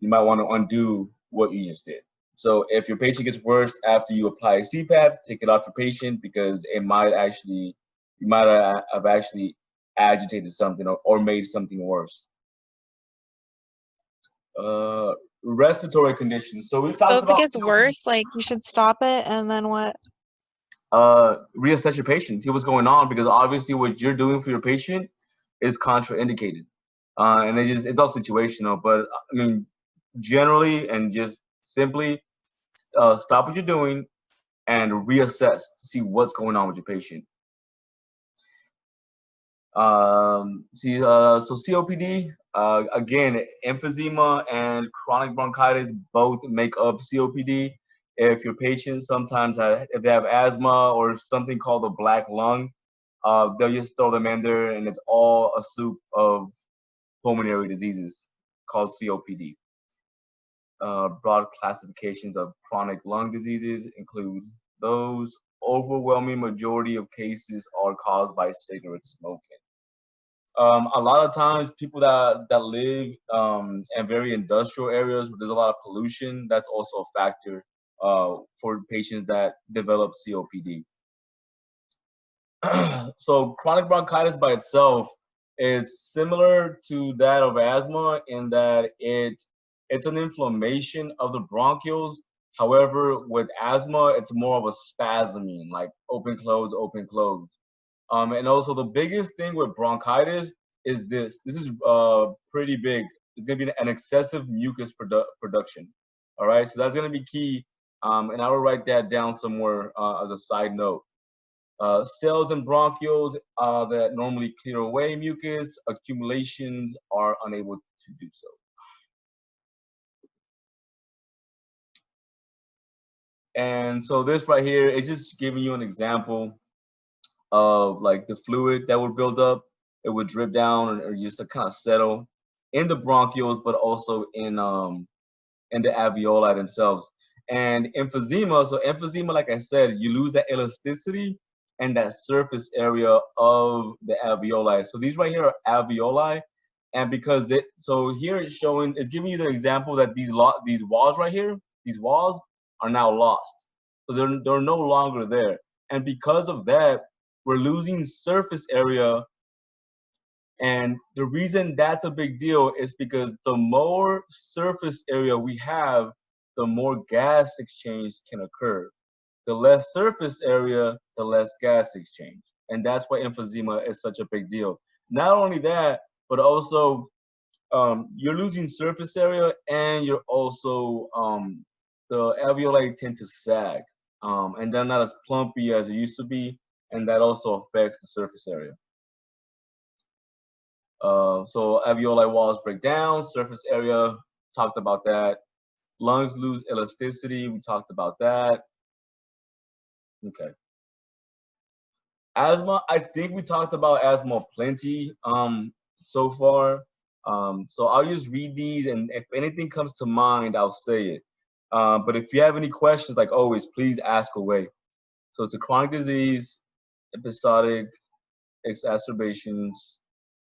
you might want to undo what you just did. So if your patient gets worse after you apply CPAP, take it off your patient because it might actually, you might have actually agitated something or made something worse. Respiratory conditions. So we've talked So if about it gets worse, like you should stop it, and then what? Reassess your patient, see what's going on, because obviously what you're doing for your patient is contraindicated. And it's all situational, but I mean, generally and just simply stop what you're doing and reassess to see what's going on with your patient. So COPD, again, emphysema and chronic bronchitis both make up COPD. If your patients sometimes if they have asthma or something called a black lung, they'll just throw them in there, and it's all a soup of pulmonary diseases called COPD. Broad classifications of chronic lung diseases include those. Overwhelming majority of cases are caused by cigarette smoking. A lot of times people that live in very industrial areas where there's a lot of pollution, that's also a factor for patients that develop COPD. So chronic bronchitis by itself is similar to that of asthma in that it's an inflammation of the bronchioles. However, with asthma, it's more of a spasming, like open, close, open, close. And also the biggest thing with bronchitis is this. This is pretty big. It's gonna be an excessive mucus production. All right, so that's gonna be key. And I will write that down somewhere as a side note. Cells and bronchioles that normally clear away mucus accumulations are unable to do so. And so this right here is just giving you an example of like the fluid that would build up. It would drip down or just to kind of settle in the bronchioles, but also in the alveoli themselves. And emphysema, so emphysema, like I said, you lose that elasticity and that surface area of the alveoli. So these right here are alveoli, and because so here it's showing, it's giving you the example that these walls right here, these walls are now lost. So they're no longer there. And because of that, we're losing surface area. And the reason that's a big deal is because the more surface area we have, the more gas exchange can occur. The less surface area, the less gas exchange. And that's why emphysema is such a big deal. Not only that, but also you're losing surface area, and you're also, the alveoli tend to sag. And they're not as plumpy as it used to be, and that also affects the surface area. So alveoli walls break down, surface area, talked about that. Lungs lose elasticity, we talked about that. Okay. Asthma, I think we talked about asthma plenty so far. So I'll just read these, and if anything comes to mind, I'll say it. But if you have any questions, like always, please ask away. So it's a chronic disease, episodic exacerbations.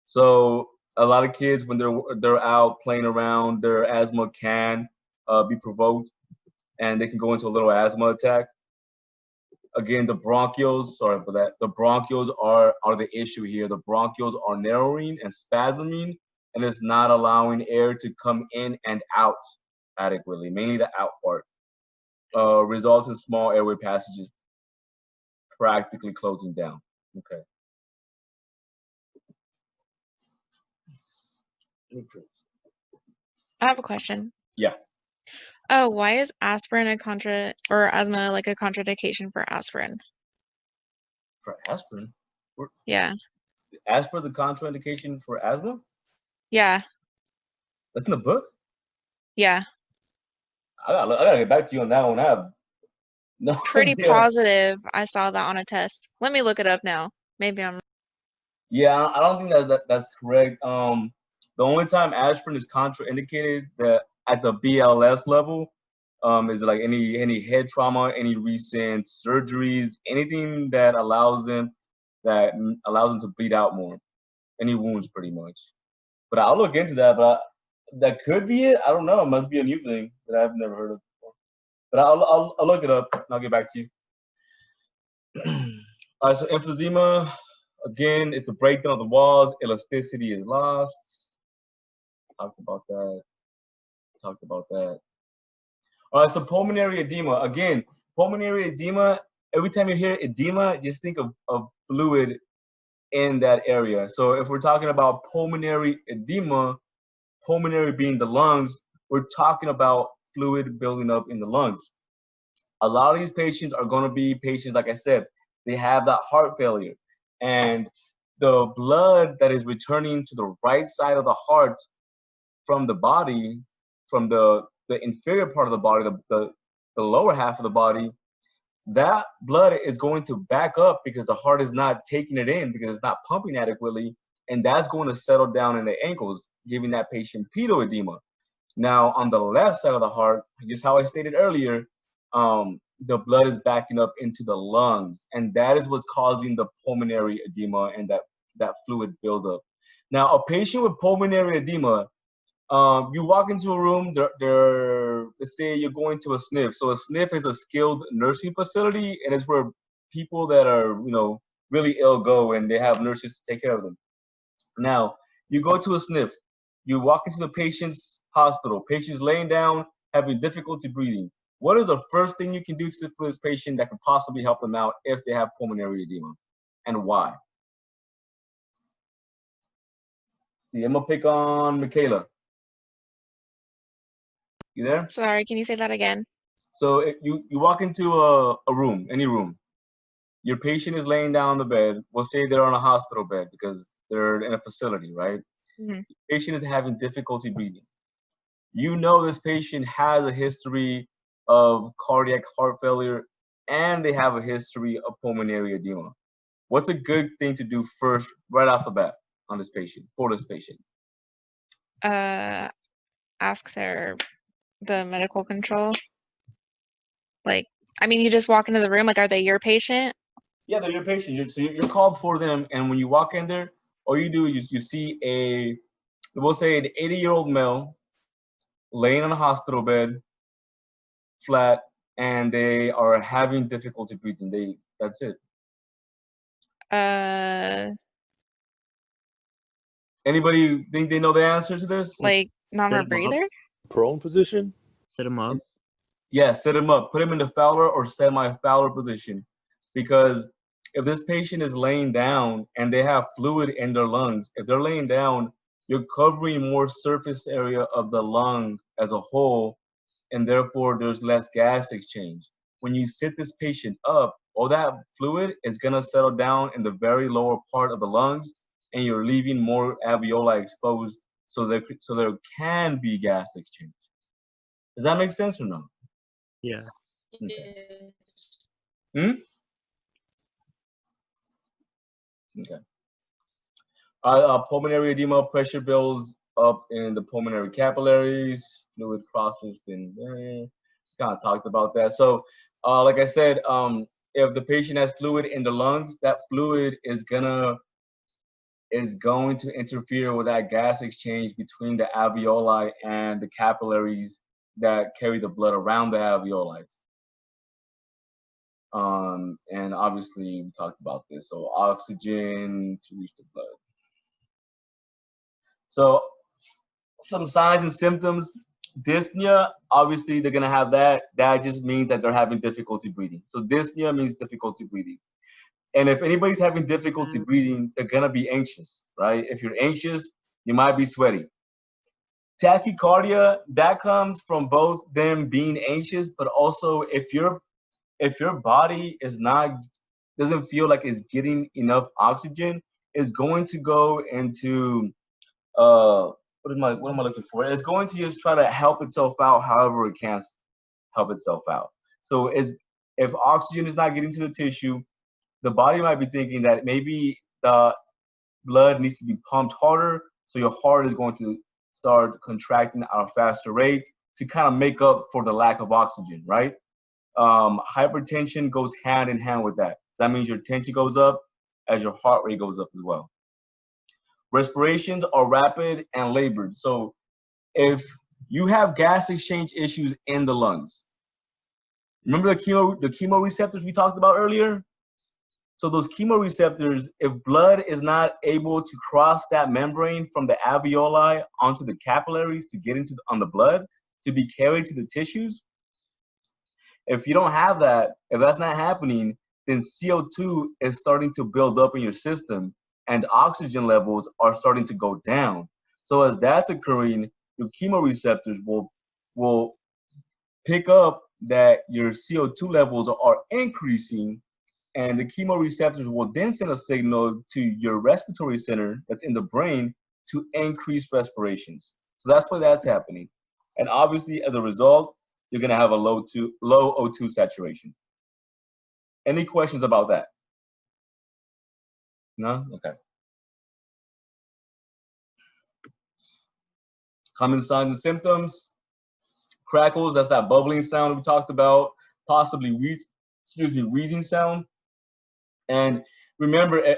So a lot of kids, when they're out playing around, their asthma can be provoked, and they can go into a little asthma attack. Again, the bronchioles, sorry for that. The bronchioles are the issue here. The bronchioles are narrowing and spasming, and it's not allowing air to come in and out adequately, mainly the out part. Results in small airway passages practically closing down. Okay. I have a question. Yeah. Oh, why is aspirin or asthma like a contraindication for aspirin? For aspirin? Yeah. Aspirin's a contraindication for asthma? Yeah. That's in the book? Yeah. I gotta get back to you on that one. I have no Pretty idea. positive I saw that on a test. Let me look it up now. Maybe I'm. Yeah, I don't think that's correct. The only time aspirin is contraindicated that at the BLS level is like any head trauma, any recent surgeries, anything that allows them to bleed out more, any wounds pretty much. But I'll look into that. But That could be it. I don't know. It must be a new thing that I've never heard of before. But I'll look it up and I'll get back to you. All right, so emphysema, again, it's a breakdown of the walls. Elasticity is lost. Talked about that. All right, so pulmonary edema. Again, pulmonary edema, every time you hear edema, just think of fluid in that area. So if we're talking about pulmonary edema, pulmonary being the lungs, we're talking about fluid building up in the lungs. A lot of these patients are going to be patients, like I said, they have that heart failure. And the blood that is returning to the right side of the heart from the body, from the inferior part of the body, the lower half of the body, that blood is going to back up because the heart is not taking it in because it's not pumping adequately. And that's going to settle down in the ankles, giving that patient pedal edema. Now, on the left side of the heart, just how I stated earlier, the blood is backing up into the lungs, and that is what's causing the pulmonary edema and that fluid buildup. Now, a patient with pulmonary edema, you walk into a room, let's say you're going to a SNF. So a SNF is a skilled nursing facility, and it's where people that are, really ill go, and they have nurses to take care of them. Now, you go to a SNF, you walk into the patient's hospital, patient's laying down, having difficulty breathing. What is the first thing you can do for this patient that could possibly help them out if they have pulmonary edema, and why? See, I'm gonna pick on Michaela. You there? Sorry, can you say that again? So if you walk into a room, any room, your patient is laying down on the bed. We'll say they're on a hospital bed because they're in a facility, right? Mm-hmm. The patient is having difficulty breathing. You know this patient has a history of cardiac heart failure and they have a history of pulmonary edema. What's a good thing to do first, right off the bat, on this patient, for this patient? Ask the medical control. Like, I mean, you just walk into the room, like, are they your patient? Yeah, they're your patient. So you're called for them, and when you walk in there, all you do is you see we'll say an 80-year-old male laying on a hospital bed, flat, and they are having difficulty breathing. That's it. Anybody think they know the answer to this? Like normal breather? Prone position? Set them up. Yeah, set him up. Put him in the Fowler or semi-Fowler position. Because if this patient is laying down and they have fluid in their lungs, if they're laying down, you're covering more surface area of the lung as a whole, and therefore there's less gas exchange. When you sit this patient up, all that fluid is gonna settle down in the very lower part of the lungs, and you're leaving more alveoli exposed, so there can be gas exchange. Does that make sense or no? Yeah. Okay. Okay. Pulmonary edema, pressure builds up in the pulmonary capillaries, fluid crosses, then kind of talked about that. So, like I said, if the patient has fluid in the lungs, that fluid is going to interfere with that gas exchange between the alveoli and the capillaries that carry the blood around the alveoli. And obviously we talked about this. So oxygen to reach the blood. So some signs and symptoms. Dyspnea, obviously they're gonna have that. That just means that they're having difficulty breathing. So dyspnea means difficulty breathing. And if anybody's having difficulty breathing, they're gonna be anxious, right? If you're anxious, you might be sweaty. Tachycardia, that comes from both them being anxious, but also if your body doesn't feel like it's getting enough oxygen, it's going to go into what am I looking for? It's going to just try to help itself out however it can help itself out. So if oxygen is not getting to the tissue, the body might be thinking that maybe the blood needs to be pumped harder, so your heart is going to start contracting at a faster rate to kind of make up for the lack of oxygen, right? Hypertension goes hand in hand with that. That means your tension goes up as your heart rate goes up as well. Respirations are rapid and labored. So if you have gas exchange issues in the lungs, remember the chemoreceptors we talked about earlier? So those chemoreceptors, if blood is not able to cross that membrane from the alveoli onto the capillaries to get into on the blood to be carried to the tissues, if you don't have that, if that's not happening, then CO2 is starting to build up in your system and oxygen levels are starting to go down. So as that's occurring, your chemoreceptors will pick up that your CO2 levels are increasing, and the chemoreceptors will then send a signal to your respiratory center that's in the brain to increase respirations. So that's why that's happening. And obviously, as a result, you're going to have a low O2 saturation. Any questions about that? No? Okay. Common signs and symptoms. Crackles, that's that bubbling sound we talked about. Possibly wheezing sound. And remember,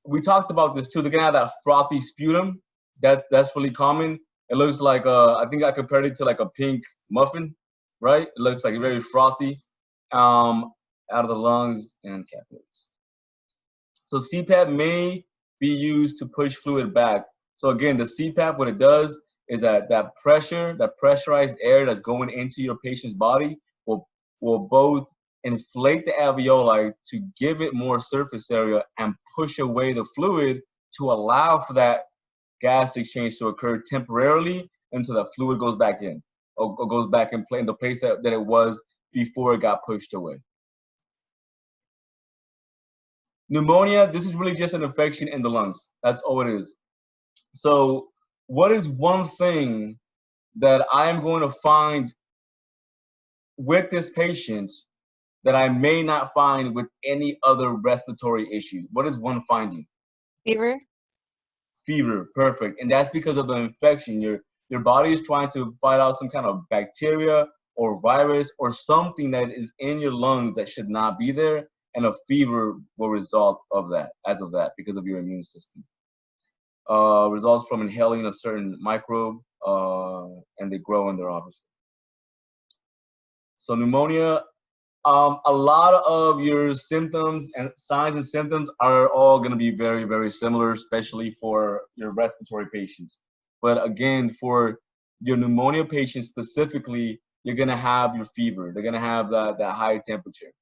we talked about this too. They're gonna have that frothy sputum. That's really common. It looks like I think I compared it to like a pink muffin, right? It looks like very frothy out of the lungs and capillaries. So CPAP may be used to push fluid back. So again, the CPAP, what it does is that pressurized air that's going into your patient's body will both inflate the alveoli to give it more surface area and push away the fluid to allow for that gas exchange to occur temporarily until the fluid goes back in or goes back in the place that it was before it got pushed away. Pneumonia, this is really just an infection in the lungs. That's all it is. So what is one thing that I am going to find with this patient that I may not find with any other respiratory issue? What is one finding? Fever. Fever, perfect. And that's because of the infection. Your body is trying to fight out some kind of bacteria or virus or something that is in your lungs that should not be there, and a fever will result of that, because of your immune system. Results from inhaling a certain microbe, and they grow in there, obviously. So pneumonia, a lot of your symptoms and signs and symptoms are all going to be very, very similar, especially for your respiratory patients. But again, for your pneumonia patients specifically, you're going to have your fever. They're going to have that high temperature.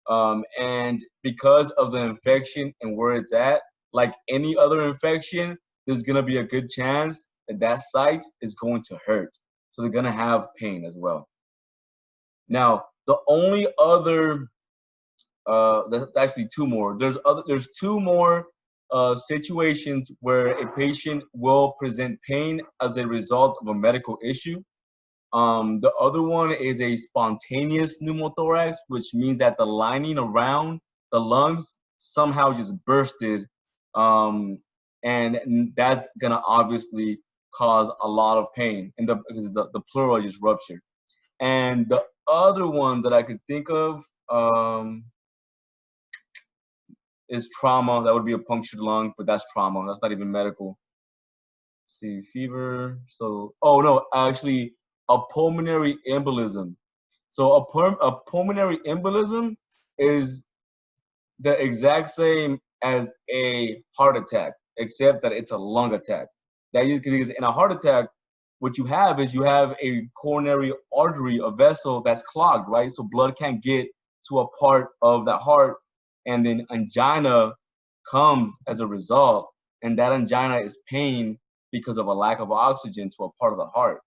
And because of the infection and where it's at, like any other infection, there's going to be a good chance that site is going to hurt. So they're going to have pain as well. Now, the only other, there's actually two more. There's two more situations where a patient will present pain as a result of a medical issue. The other one is a spontaneous pneumothorax, which means that the lining around the lungs somehow just bursted, and that's gonna obviously cause a lot of pain, and because the pleural just ruptured. And the other one that I could think of is trauma. That would be a punctured lung, but that's trauma. That's not even medical. Let's see, fever. So, oh no, actually, a pulmonary embolism. So a pulmonary embolism is the exact same as a heart attack, except that it's a lung attack. Because in a heart attack, what you have is you have a coronary artery, a vessel that's clogged, right? So blood can't get to a part of the heart, and then angina comes as a result, and that angina is pain because of a lack of oxygen to a part of the heart.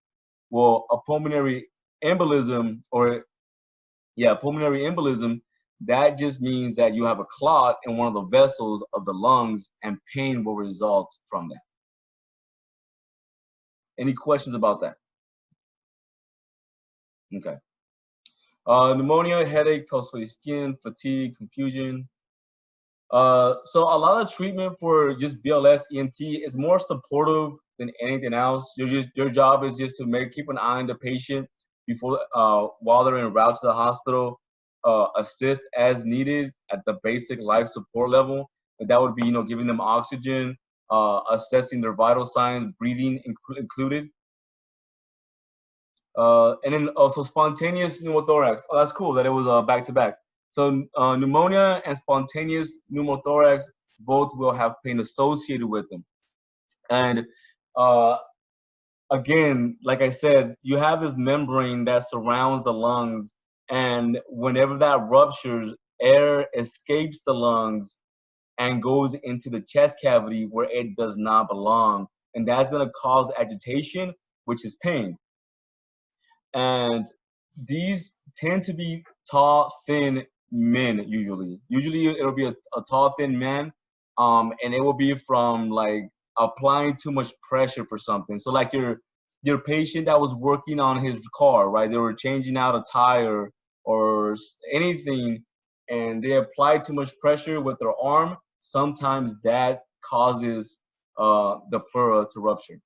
Well, a pulmonary embolism, pulmonary embolism, that just means that you have a clot in one of the vessels of the lungs, and pain will result from that. Any questions about that? Okay. Pneumonia, headache, pulsating skin, fatigue, confusion. So a lot of treatment for just BLS EMT is more supportive than anything else. Your job is just to keep an eye on the patient before while they're en route to the hospital, assist as needed at the basic life support level. And that would be, giving them oxygen, assessing their vital signs, breathing included. And then also spontaneous pneumothorax. Oh, that's cool that it was back to back. So pneumonia and spontaneous pneumothorax both will have pain associated with them. And again, like I said, you have this membrane that surrounds the lungs, and whenever that ruptures, air escapes the lungs and goes into the chest cavity where it does not belong, and that's going to cause agitation, which is pain. And these tend to be tall, thin men usually. Usually it'll be a tall, thin man, and it will be from like applying too much pressure for something. So like your patient that was working on his car, right? They were changing out a tire or anything, and they applied too much pressure with their arm. Sometimes that causes the pleura to rupture.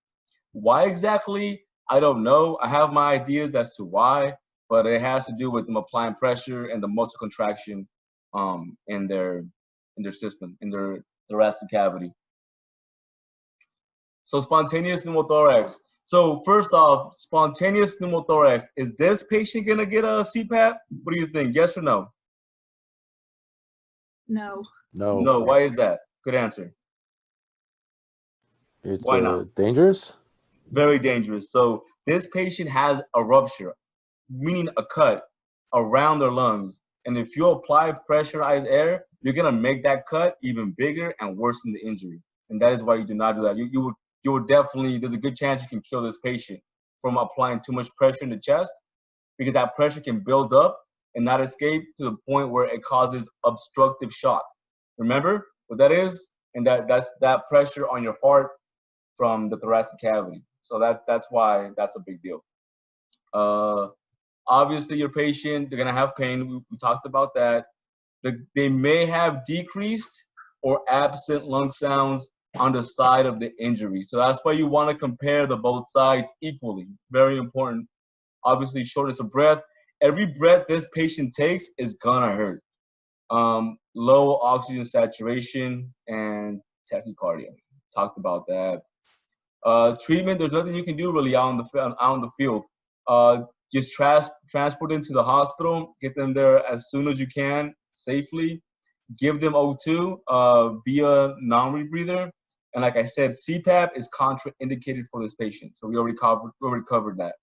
Why exactly? I don't know. I have my ideas as to why, but it has to do with them applying pressure and the muscle contraction in their system, in their thoracic cavity. So spontaneous pneumothorax. So first off, spontaneous pneumothorax. Is this patient gonna get a CPAP? What do you think? Yes or no? No. No. No. Why is that? Good answer. It's Why not? dangerous? Very dangerous. So this patient has a rupture, meaning a cut around their lungs. And if you apply pressurized air, you're gonna make that cut even bigger and worsen the injury. And that is why you do not do that. You would definitely, there's a good chance you can kill this patient from applying too much pressure in the chest, because that pressure can build up and not escape to the point where it causes obstructive shock. Remember what that is? And that's that pressure on your heart from the thoracic cavity. So that's why that's a big deal. Obviously, your patient, they're gonna have pain. We talked about that. They may have decreased or absent lung sounds on the side of the injury. So that's why you want to compare the both sides equally. Very important. Obviously, shortness of breath. Every breath this patient takes is gonna hurt. Low oxygen saturation and tachycardia. Talked about that. Treatment, there's nothing you can do really out in the field. Just transport them to the hospital, get them there as soon as you can, safely. Give them O2 via non-rebreather. And like I said, CPAP is contraindicated for this patient. So we already covered that.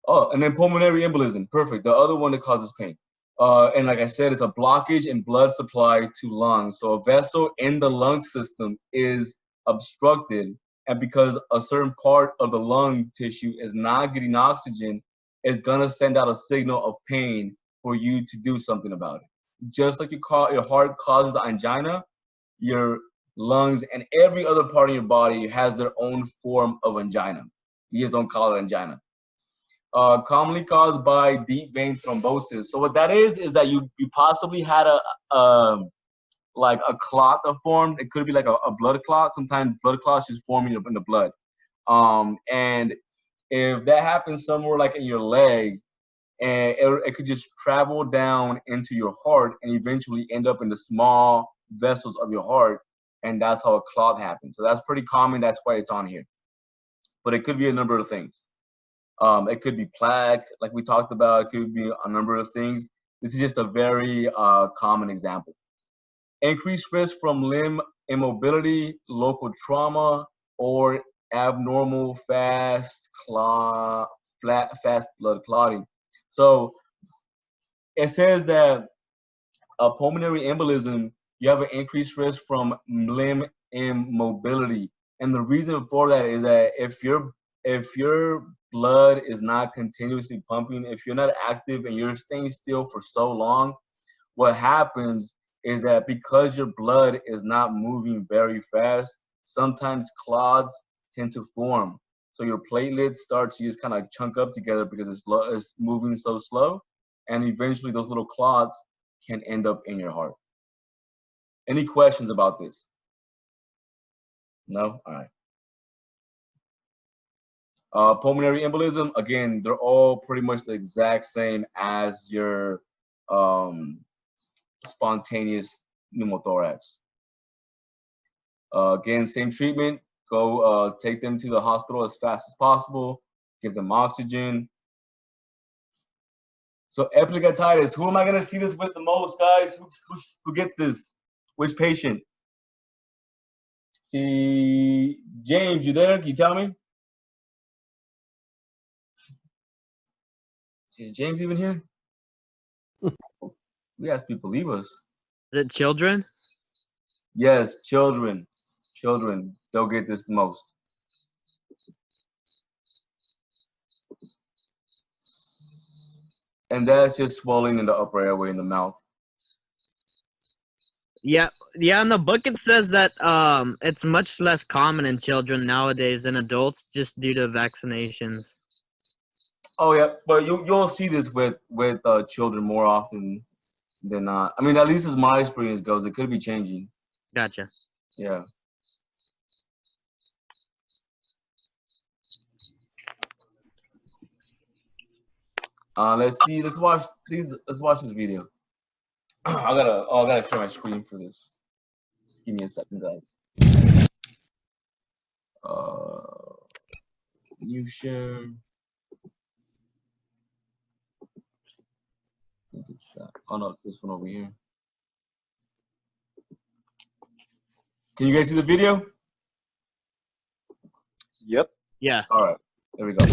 Oh, and then pulmonary embolism, perfect. The other one that causes pain. And like I said, it's a blockage in blood supply to lungs. So a vessel in the lung system is obstructed, and because a certain part of the lung tissue is not getting oxygen, it's gonna send out a signal of pain for you to do something about it. Just like your heart causes angina, your lungs and every other part of your body has their own form of angina. You just don't call it angina. Commonly caused by deep vein thrombosis. So what that is that you possibly had like a clot that formed. It could be like a blood clot. Sometimes blood clots just forming in the blood. And if that happens somewhere like in your leg, and it could just travel down into your heart and eventually end up in the small vessels of your heart, and that's how a clot happens. So that's pretty common. That's why it's on here. But it could be a number of things. It could be plaque, like we talked about. It could be a number of things. This is just a very common example. Increased risk from limb immobility, local trauma, or abnormal fast blood clotting. So it says that a pulmonary embolism, you have an increased risk from limb immobility. And the reason for that is that if your blood is not continuously pumping, if you're not active and you're staying still for so long, what happens is that because your blood is not moving very fast, sometimes clots tend to form. So your platelets start to just kind of chunk up together because it's moving so slow. And eventually those little clots can end up in your heart. Any questions about this? No? All right. Pulmonary embolism, again, they're all pretty much the exact same as your spontaneous pneumothorax. Again, same treatment. Go take them to the hospital as fast as possible. give them oxygen. So epiglottitis, who am I gonna see this with the most, guys? Who gets this? Which patient? See, James, you there? Can you tell me? Is James even here? We asked people leave us. Is it children? Yes, children. Children, they'll get this the most. And that's just swelling in the upper airway in the mouth. Yeah, in the book it says that it's much less common in children nowadays than adults just due to vaccinations. Oh yeah, but you'll see this with children more often than not. I mean, at least as my experience goes, it could be changing. Gotcha. Yeah. Let's see. Let's watch this video. I gotta share my screen for this. Just give me a second, guys. New share. I think it's that. Oh no, it's this one over here. Can you guys see the video? Yep. Yeah. All right. There we go.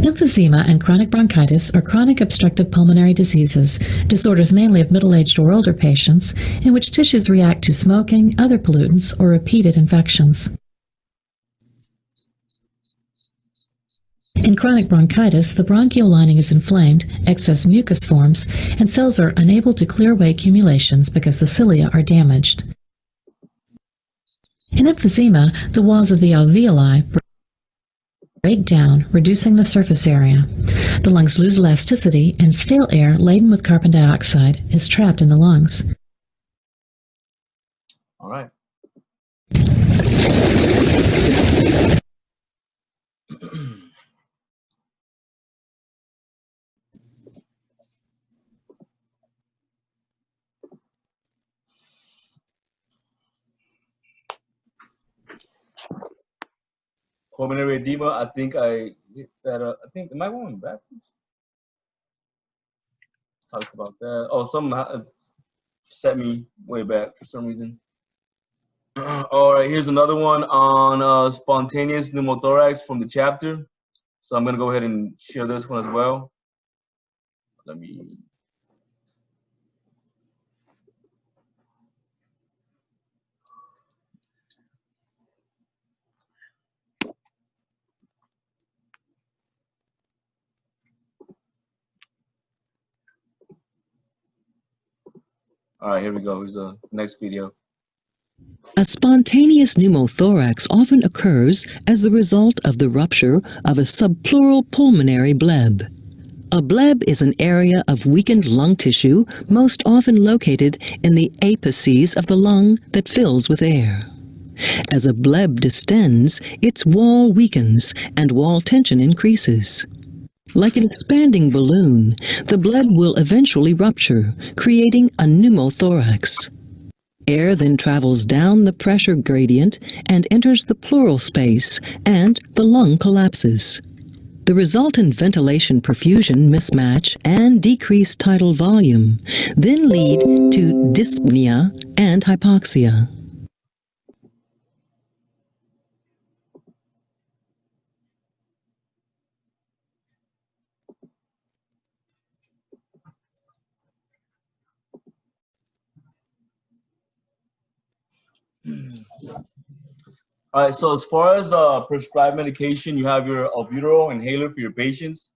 Emphysema and chronic bronchitis are chronic obstructive pulmonary diseases, disorders mainly of middle-aged or older patients, in which tissues react to smoking, other pollutants, or repeated infections. In chronic bronchitis, the bronchial lining is inflamed, excess mucus forms, and cells are unable to clear away accumulations because the cilia are damaged. In emphysema, the walls of the alveoli break down, reducing the surface area. The lungs lose elasticity, and stale air laden with carbon dioxide is trapped in the lungs. All right. Pulmonary edema. I think I hit that. I think am I going backwards? Talked about that. Oh, something set me way back for some reason. All right, here's another one on spontaneous pneumothorax from the chapter. So I'm gonna go ahead and share this one as well. Let me. All right, here we go. Here's the next video. A spontaneous pneumothorax often occurs as the result of the rupture of a subpleural pulmonary bleb. A bleb is an area of weakened lung tissue, most often located in the apices of the lung that fills with air. As a bleb distends, its wall weakens and wall tension increases. Like an expanding balloon, the bleb will eventually rupture, creating a pneumothorax. Air then travels down the pressure gradient and enters the pleural space, and the lung collapses. The resultant ventilation perfusion mismatch and decreased tidal volume then lead to dyspnea and hypoxia. All right, so as far as prescribed medication, you have your albuterol inhaler for your patients.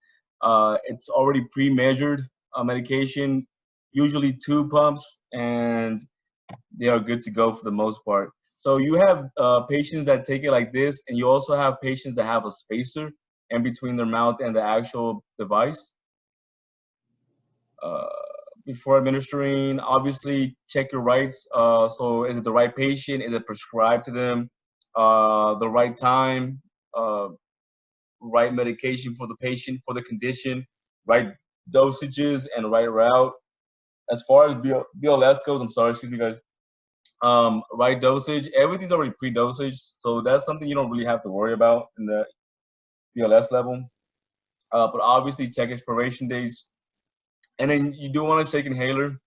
It's already pre-measured medication, usually 2 pumps, and they are good to go for the most part. So you have patients that take it like this, and you also have patients that have a spacer in between their mouth and the actual device. Before administering, obviously check your rights. So is it the right patient? Is it prescribed to them? The right time, right medication for the patient, for the condition, right dosages, and right route. As far as BLS goes, I'm sorry, excuse me, guys. right dosage. Everything's already pre-dosage, so that's something you don't really have to worry about in the BLS level. But obviously check expiration dates. And then you do want to check inhaler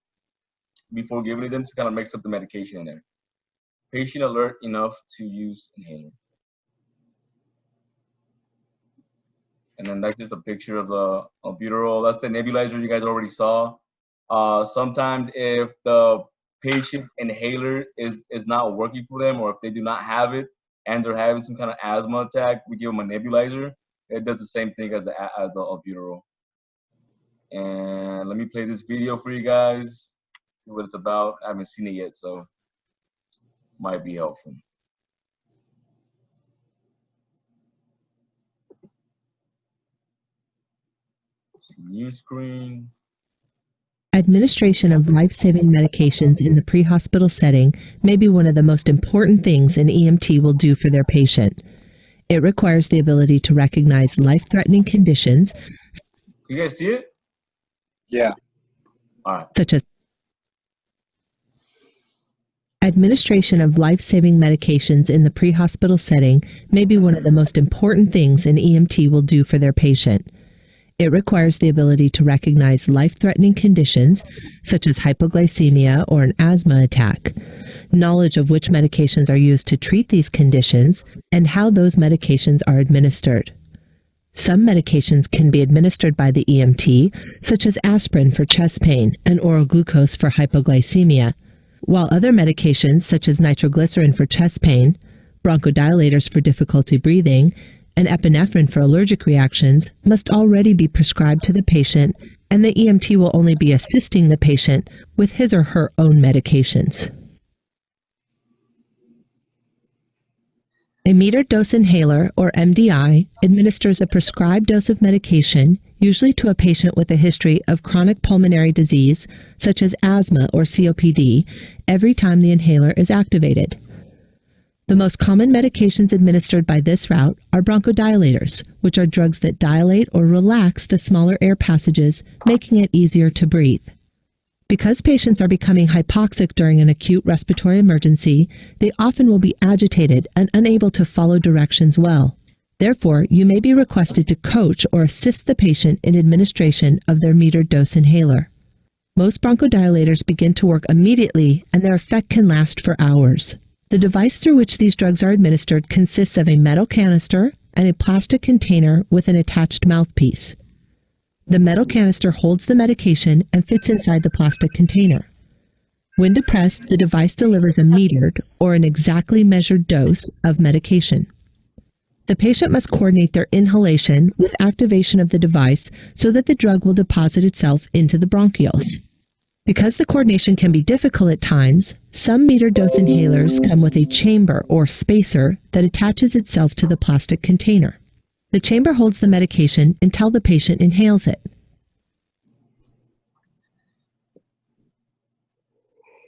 before giving it them to kind of mix up the medication in there. Patient alert enough to use inhaler. And then that's just a picture of the albuterol. That's the nebulizer you guys already saw. Sometimes if the patient's inhaler is not working for them, or if they do not have it and they're having some kind of asthma attack, we give them a nebulizer. It does the same thing as the albuterol. And let me play this video for you guys, see what it's about. I haven't seen it yet, so might be helpful. New screen. Administration of life-saving medications in the pre-hospital setting may be one of the most important things an EMT will do for their patient. It requires the ability to recognize life-threatening conditions. You guys see it? Yeah. All right. Such as administration of life-saving medications in the pre-hospital setting may be one of the most important things an EMT will do for their patient. It requires the ability to recognize life-threatening conditions, such as hypoglycemia or an asthma attack, knowledge of which medications are used to treat these conditions, and how those medications are administered. Some medications can be administered by the EMT, such as aspirin for chest pain and oral glucose for hypoglycemia, while other medications, such as nitroglycerin for chest pain, bronchodilators for difficulty breathing, and epinephrine for allergic reactions, must already be prescribed to the patient, and the EMT will only be assisting the patient with his or her own medications. A metered dose inhaler, or MDI, administers a prescribed dose of medication, usually to a patient with a history of chronic pulmonary disease, such as asthma or COPD, every time the inhaler is activated. The most common medications administered by this route are bronchodilators, which are drugs that dilate or relax the smaller air passages, making it easier to breathe. Because patients are becoming hypoxic during an acute respiratory emergency, they often will be agitated and unable to follow directions well. Therefore, you may be requested to coach or assist the patient in administration of their metered dose inhaler. Most bronchodilators begin to work immediately, and their effect can last for hours. The device through which these drugs are administered consists of a metal canister and a plastic container with an attached mouthpiece. The metal canister holds the medication and fits inside the plastic container. When depressed, the device delivers a metered, or an exactly measured dose of medication. The patient must coordinate their inhalation with activation of the device so that the drug will deposit itself into the bronchioles. Because the coordination can be difficult at times, some metered dose inhalers come with a chamber or spacer that attaches itself to the plastic container. The chamber holds the medication until the patient inhales it.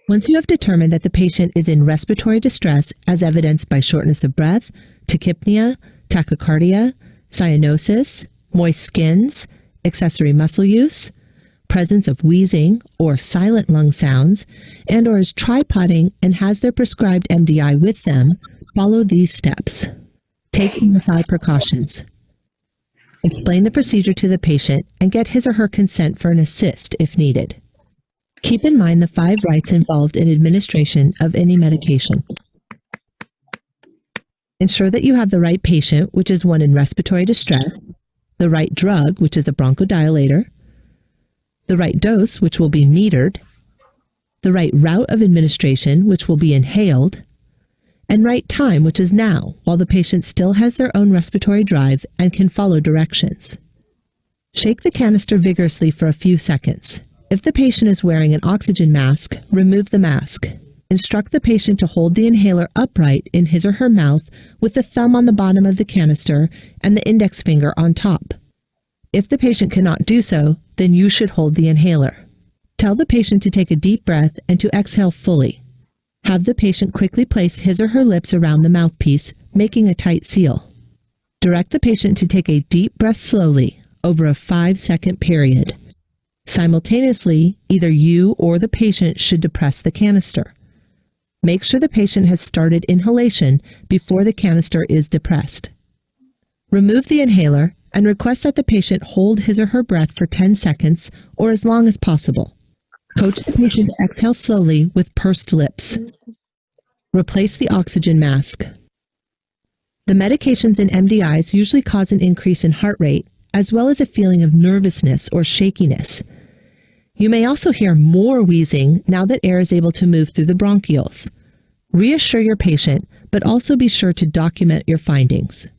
Once you have determined that the patient is in respiratory distress, as evidenced by shortness of breath, tachypnea, tachycardia, cyanosis, moist skins, accessory muscle use, presence of wheezing or silent lung sounds, and or is tripoding and has their prescribed MDI with them, follow these steps. Take MSI precautions. Explain the procedure to the patient and get his or her consent for an assist if needed. Keep in mind the 5 rights involved in administration of any medication. Ensure that you have the right patient, which is one in respiratory distress, the right drug, which is a bronchodilator, the right dose, which will be metered, the right route of administration, which will be inhaled, and right time, which is now, while the patient still has their own respiratory drive and can follow directions. Shake the canister vigorously for a few seconds. If the patient is wearing an oxygen mask, remove the mask. Instruct the patient to hold the inhaler upright in his or her mouth with the thumb on the bottom of the canister and the index finger on top. If the patient cannot do so, then you should hold the inhaler. Tell the patient to take a deep breath and to exhale fully. Have the patient quickly place his or her lips around the mouthpiece, making a tight seal. Direct the patient to take a deep breath slowly over a 5-second period. Simultaneously, either you or the patient should depress the canister. Make sure the patient has started inhalation before the canister is depressed. Remove the inhaler and request that the patient hold his or her breath for 10 seconds or as long as possible. Coach the patient to exhale slowly with pursed lips. Replace the oxygen mask. The medications in MDIs usually cause an increase in heart rate, as well as a feeling of nervousness or shakiness. You may also hear more wheezing now that air is able to move through the bronchioles. Reassure your patient, but also be sure to document your findings.